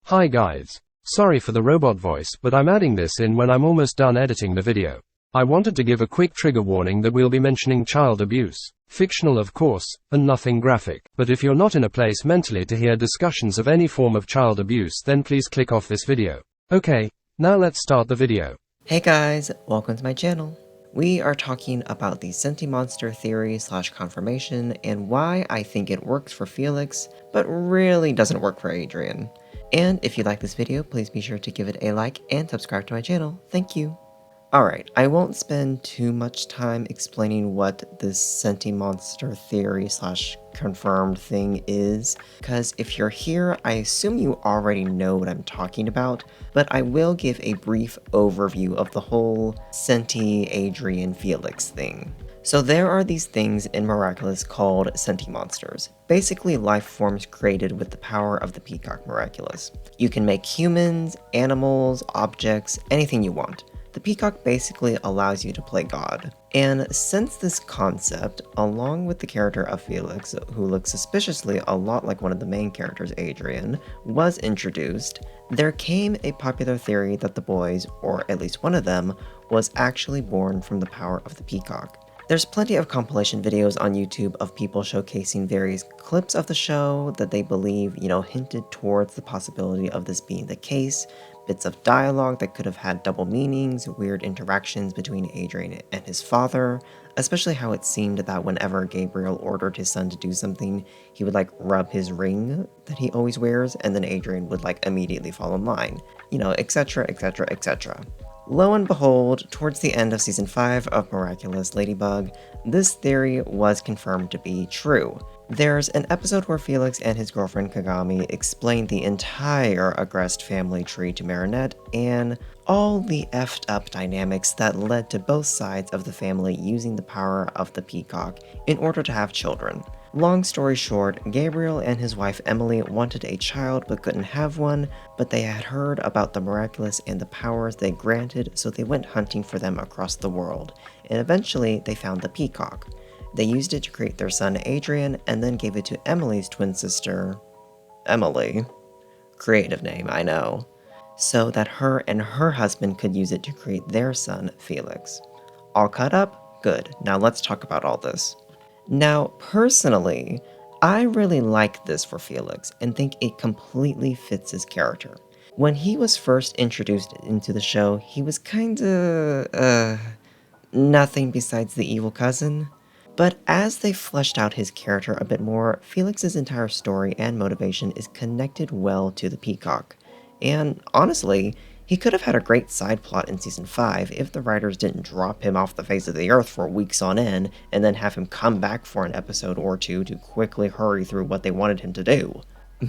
Hi guys. Sorry for the robot voice, but I'm adding this in when I'm almost done editing the video. I wanted to give a quick trigger warning that we'll be mentioning child abuse. Fictional of course, and nothing graphic. But if you're not in a place mentally to hear discussions of any form of child abuse, then please click off this video. Okay, now let's start the video. Hey guys, welcome to my channel. We are talking about the sentimonster theory / confirmation and why I think it works for Felix, but really doesn't work for Adrien. And if you like this video, please be sure to give it a like and subscribe to my channel. Thank you. Alright, I won't spend too much time explaining what this sentimonster theory / confirmed thing is, because if you're here, I assume you already know what I'm talking about, but I will give a brief overview of the whole Adrien Felix thing. So there are these things in Miraculous called sentimonsters, basically life forms created with the power of the Peacock Miraculous. You can make humans, animals, objects, anything you want. The Peacock basically allows you to play God. And since this concept, along with the character of Felix, who looks suspiciously a lot like one of the main characters, Adrien, was introduced, there came a popular theory that the boys, or at least one of them, was actually born from the power of the Peacock. There's plenty of compilation videos on YouTube of people showcasing various clips of the show that they believe, hinted towards the possibility of this being the case, bits of dialogue that could have had double meanings, weird interactions between Adrien and his father, especially how it seemed that whenever Gabriel ordered his son to do something, he would rub his ring that he always wears, and then Adrien would immediately fall in line, etc, etc, etc. Lo and behold, towards the end of Season 5 of Miraculous Ladybug, this theory was confirmed to be true. There's an episode where Felix and his girlfriend Kagami explain the entire Agreste family tree to Marinette and all the effed up dynamics that led to both sides of the family using the power of the Peacock in order to have children. Long story short, Gabriel and his wife Emily wanted a child but couldn't have one, but they had heard about the Miraculous and the powers they granted, so they went hunting for them across the world, and eventually they found the Peacock. They used it to create their son Adrien, and then gave it to Emily's twin sister, Emily. Creative name, I know. So that her and her husband could use it to create their son, Felix. All caught up? Good. Now let's talk about all this. Now, personally, I really like this for Felix and think it completely fits his character. When he was first introduced into the show, he was kinda, nothing besides the evil cousin. But as they fleshed out his character a bit more, Felix's entire story and motivation is connected well to the Peacock. And honestly, he could have had a great side plot in Season 5 if the writers didn't drop him off the face of the earth for weeks on end and then have him come back for an episode or two to quickly hurry through what they wanted him to do.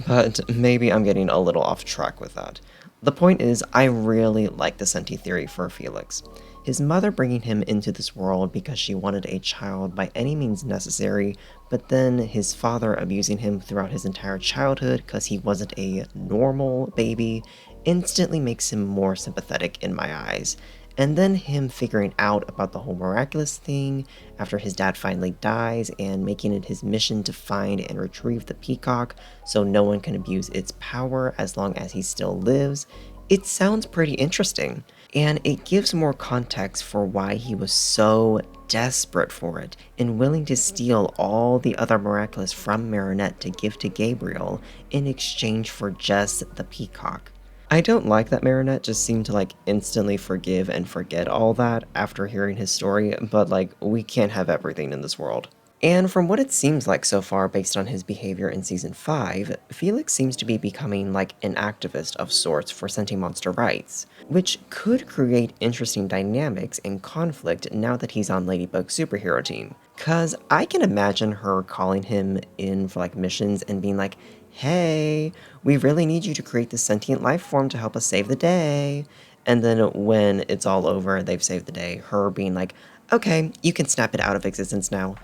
But maybe I'm getting a little off track with that. The point is, I really like the Senti theory for Felix. His mother bringing him into this world because she wanted a child by any means necessary, but then his father abusing him throughout his entire childhood because he wasn't a normal baby, instantly makes him more sympathetic in my eyes. And then him figuring out about the whole Miraculous thing after his dad finally dies and making it his mission to find and retrieve the Peacock so no one can abuse its power as long as he still lives. It sounds pretty interesting, and it gives more context for why he was so desperate for it and willing to steal all the other Miraculous from Marinette to give to Gabriel in exchange for just the Peacock. I don't like that Marinette just seemed to instantly forgive and forget all that after hearing his story, but we can't have everything in this world. And from what it seems like so far based on his behavior in Season 5, Felix seems to be becoming an activist of sorts for sentimonster rights, which could create interesting dynamics and conflict now that he's on Ladybug's superhero team. Cause I can imagine her calling him in for missions and being like, hey, we really need you to create this sentient life form to help us save the day. And then when it's all over, they've saved the day, her being like, okay, you can snap it out of existence now.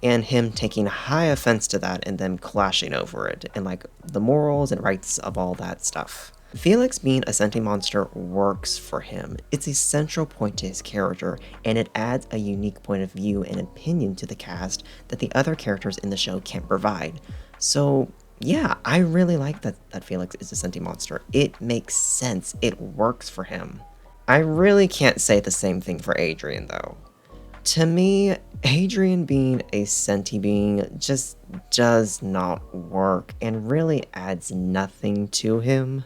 And him taking high offense to that and then clashing over it, and the morals and rights of all that stuff. Felix being a sentimonster works for him. It's a central point to his character, and it adds a unique point of view and opinion to the cast that the other characters in the show can't provide. So yeah, I really like that Felix is a sentimonster. It makes sense. It works for him. I really can't say the same thing for Adrien, though. To me, Adrien being a senti being just does not work and really adds nothing to him.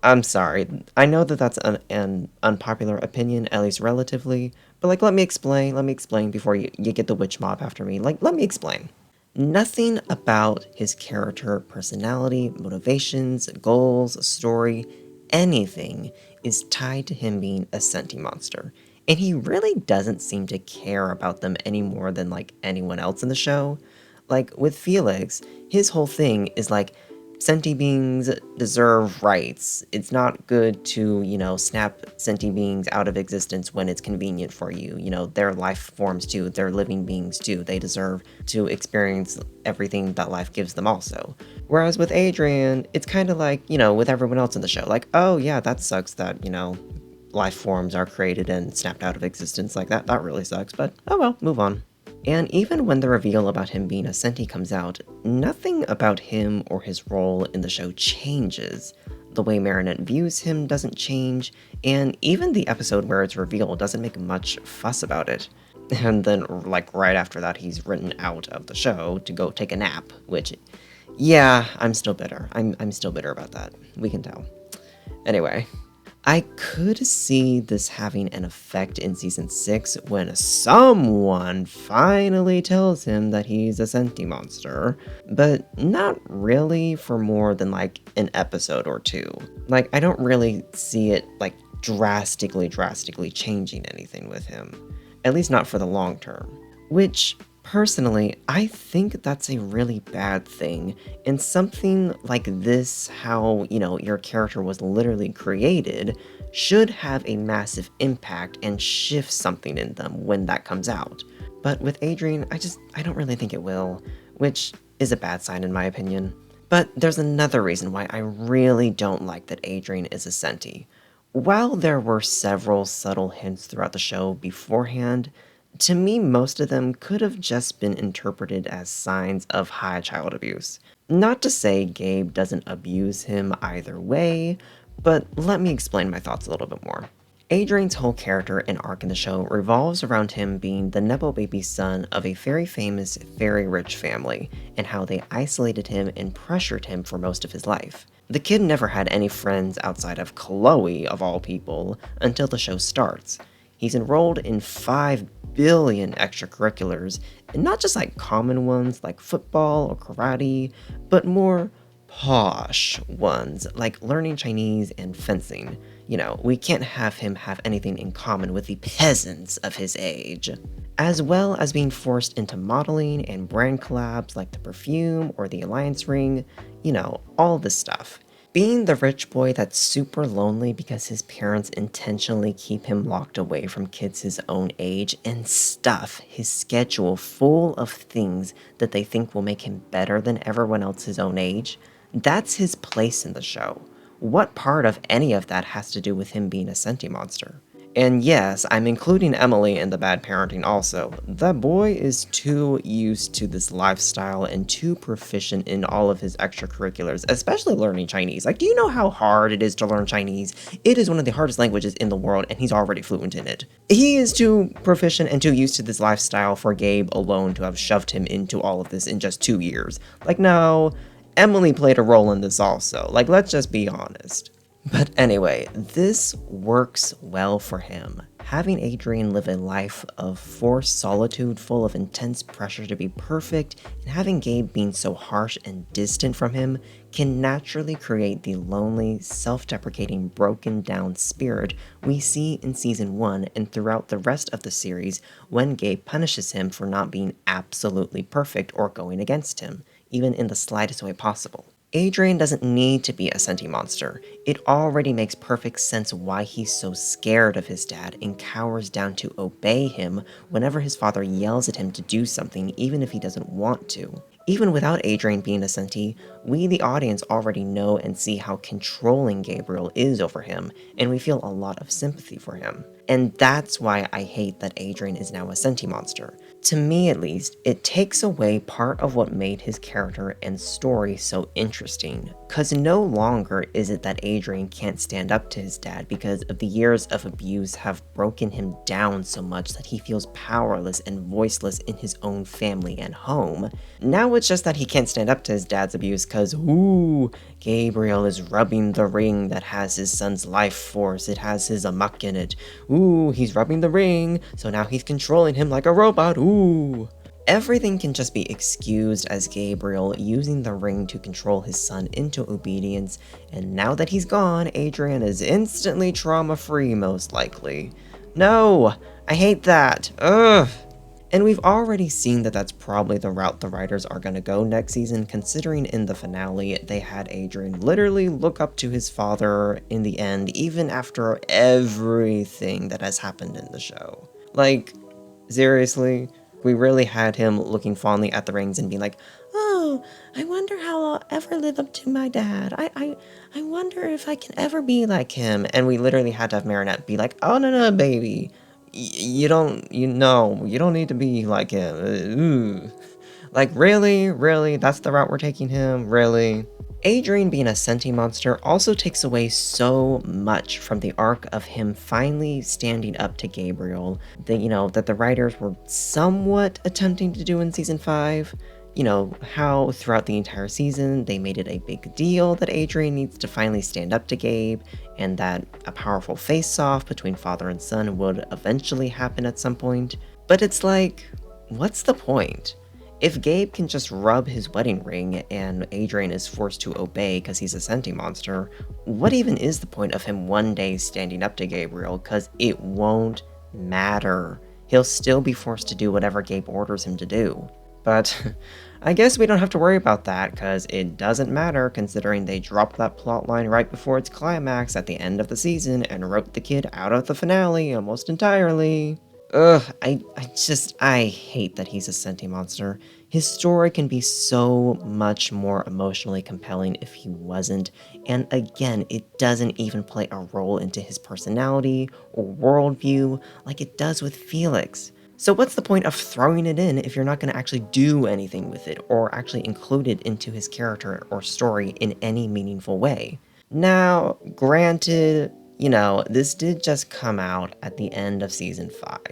I'm sorry. I know that that's an unpopular opinion, at least relatively, but like, let me explain before you get the witch mob after me. Like, let me explain. Nothing about his character, personality, motivations, goals, story, anything is tied to him being a senti monster. And he really doesn't seem to care about them any more than like anyone else in the show. Like with Felix, his whole thing is like senti beings deserve rights. It's not good to, snap senti beings out of existence when it's convenient for you. They're life forms too, they're living beings too. They deserve to experience everything that life gives them also. Whereas with Adrien, it's kind of like, with everyone else in the show, like, oh yeah, that sucks that, life forms are created and snapped out of existence like that. That really sucks, but oh well, move on. And even when the reveal about him being a senti comes out, nothing about him or his role in the show changes. The way Marinette views him doesn't change, and even the episode where it's revealed doesn't make much fuss about it. And then, like, right after that, he's written out of the show to go take a nap, which, yeah, I'm still bitter. I'm still bitter about that. We can tell. Anyway, I could see this having an effect in season 6 when someone finally tells him that he's a senti monster, but not really for more than like an episode or two. Like, I don't really see it like drastically changing anything with him, at least not for the long term, which personally, I think that's a really bad thing, and something like this, how, your character was literally created, should have a massive impact and shift something in them when that comes out. But with Adrien, I don't really think it will, which is a bad sign in my opinion. But there's another reason why I really don't like that Adrien is a senti. While there were several subtle hints throughout the show beforehand, to me, most of them could have just been interpreted as signs of high child abuse. Not to say Gabe doesn't abuse him either way, but let me explain my thoughts a little bit more. Adrien's whole character and arc in the show revolves around him being the Nepo baby son of a very famous, very rich family, and how they isolated him and pressured him for most of his life. The kid never had any friends outside of Chloe, of all people, until the show starts. He's enrolled in 5 billion extracurriculars, and not just like common ones like football or karate, but more posh ones like learning Chinese and fencing. We can't have him have anything in common with the peasants of his age. As well as being forced into modeling and brand collabs like the perfume or the Alliance ring, all this stuff. Being the rich boy that's super lonely because his parents intentionally keep him locked away from kids his own age and stuff his schedule full of things that they think will make him better than everyone else his own age, that's his place in the show. What part of any of that has to do with him being a senti monster? And yes, I'm including Emily in the bad parenting also. That boy is too used to this lifestyle and too proficient in all of his extracurriculars, especially learning Chinese. Like, do you know how hard it is to learn Chinese? It is one of the hardest languages in the world, and he's already fluent in it. He is too proficient and too used to this lifestyle for Gabe alone to have shoved him into all of this in just 2 years. Like, no, Emily played a role in this also. Like, let's just be honest. But anyway, this works well for him. Having Adrien live a life of forced solitude full of intense pressure to be perfect, and having Gabe being so harsh and distant from him, can naturally create the lonely, self-deprecating, broken down spirit we see in season 1 and throughout the rest of the series when Gabe punishes him for not being absolutely perfect or going against him, even in the slightest way possible. Adrien doesn't need to be a senti monster. It already makes perfect sense why he's so scared of his dad and cowers down to obey him whenever his father yells at him to do something even if he doesn't want to. Even without Adrien being a senti, we the audience already know and see how controlling Gabriel is over him, and we feel a lot of sympathy for him. And that's why I hate that Adrien is now a senti monster. to me at least, it takes away part of what made his character and story so interesting. Cause no longer is it that Adrien can't stand up to his dad because of the years of abuse have broken him down so much that he feels powerless and voiceless in his own family and home. Now it's just that he can't stand up to his dad's abuse cause, ooh, Gabriel is rubbing the ring that has his son's life force, it has his amok in it. Ooh, he's rubbing the ring, so now he's controlling him like a robot, ooh. Everything can just be excused as Gabriel using the ring to control his son into obedience, and now that he's gone, Adrien is instantly trauma-free most likely. No! I hate that! Ugh! And we've already seen that that's probably the route the writers are gonna go next season, considering in the finale, they had Adrien literally look up to his father in the end, even after everything that has happened in the show. Like, seriously? We really had him looking fondly at the rings and being like, oh, I wonder how I'll ever live up to my dad. I wonder if I can ever be like him. And we literally had to have Marinette be like, oh, no, baby. You don't need to be like him. Ooh. Like, really? That's the route we're taking him? Really? Adrien being a sentimonster also takes away so much from the arc of him finally standing up to Gabriel that the writers were somewhat attempting to do in season 5. You know, how throughout the entire season, they made it a big deal that Adrien needs to finally stand up to Gabe, and that a powerful face-off between father and son would eventually happen at some point. But it's like, what's the point? If Gabe can just rub his wedding ring and Adrien is forced to obey because he's a sentimonster, what even is the point of him one day standing up to Gabriel? Because it won't matter. He'll still be forced to do whatever Gabe orders him to do. But I guess we don't have to worry about that because it doesn't matter considering they dropped that plotline right before its climax at the end of the season and wrote the kid out of the finale almost entirely. Ugh, I hate that he's a sentimonster. His story can be so much more emotionally compelling if he wasn't, and again, it doesn't even play a role into his personality or worldview like it does with Felix. So what's the point of throwing it in if you're not going to actually do anything with it or actually include it into his character or story in any meaningful way? Now, granted, this did just come out at the end of season 5.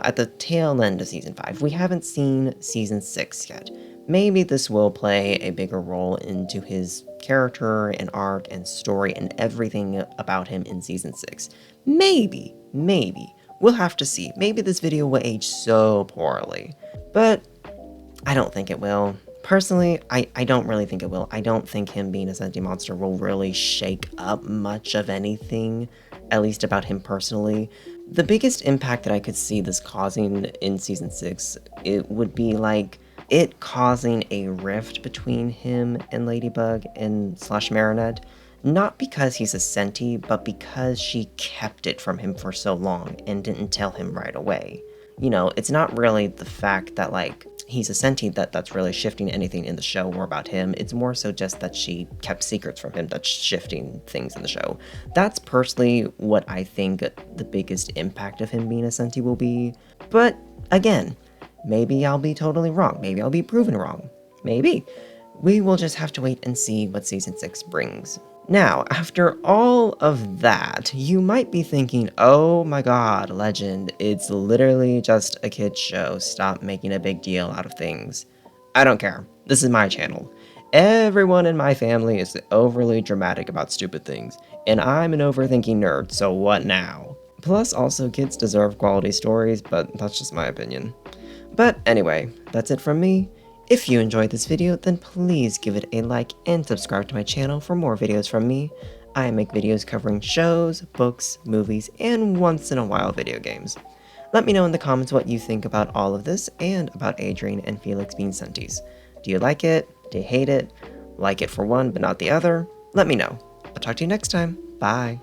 At the tail end of season 5. We haven't seen season 6 yet. Maybe this will play a bigger role into his character and arc and story and everything about him in season 6. Maybe. We'll have to see. Maybe this video will age so poorly. But I don't think it will. Personally, I don't really think it will. I don't think him being a sentimonster will really shake up much of anything, at least about him personally. The biggest impact that I could see this causing in season 6, it would be like it causing a rift between him and Ladybug and / Marinette. Not because he's a senti, but because she kept it from him for so long and didn't tell him right away. It's not really the fact that, he's a senti that's really shifting anything in the show or about him. It's more so just that she kept secrets from him that's shifting things in the show. That's personally what I think the biggest impact of him being a senti will be. But, again, maybe I'll be totally wrong. Maybe I'll be proven wrong. Maybe. We will just have to wait and see what season 6 brings. Now, after all of that, you might be thinking, oh my god, Legend, it's literally just a kid's show, stop making a big deal out of things. I don't care, this is my channel. Everyone in my family is overly dramatic about stupid things, and I'm an overthinking nerd, so what now? Plus, also, kids deserve quality stories, but that's just my opinion. But anyway, that's it from me. If you enjoyed this video, then please give it a like and subscribe to my channel for more videos from me. I make videos covering shows, books, movies, and once in a while video games. Let me know in the comments what you think about all of this and about Adrien and Felix being sentis. Do you like it? Do you hate it? Like it for one but not the other? Let me know. I'll talk to you next time. Bye.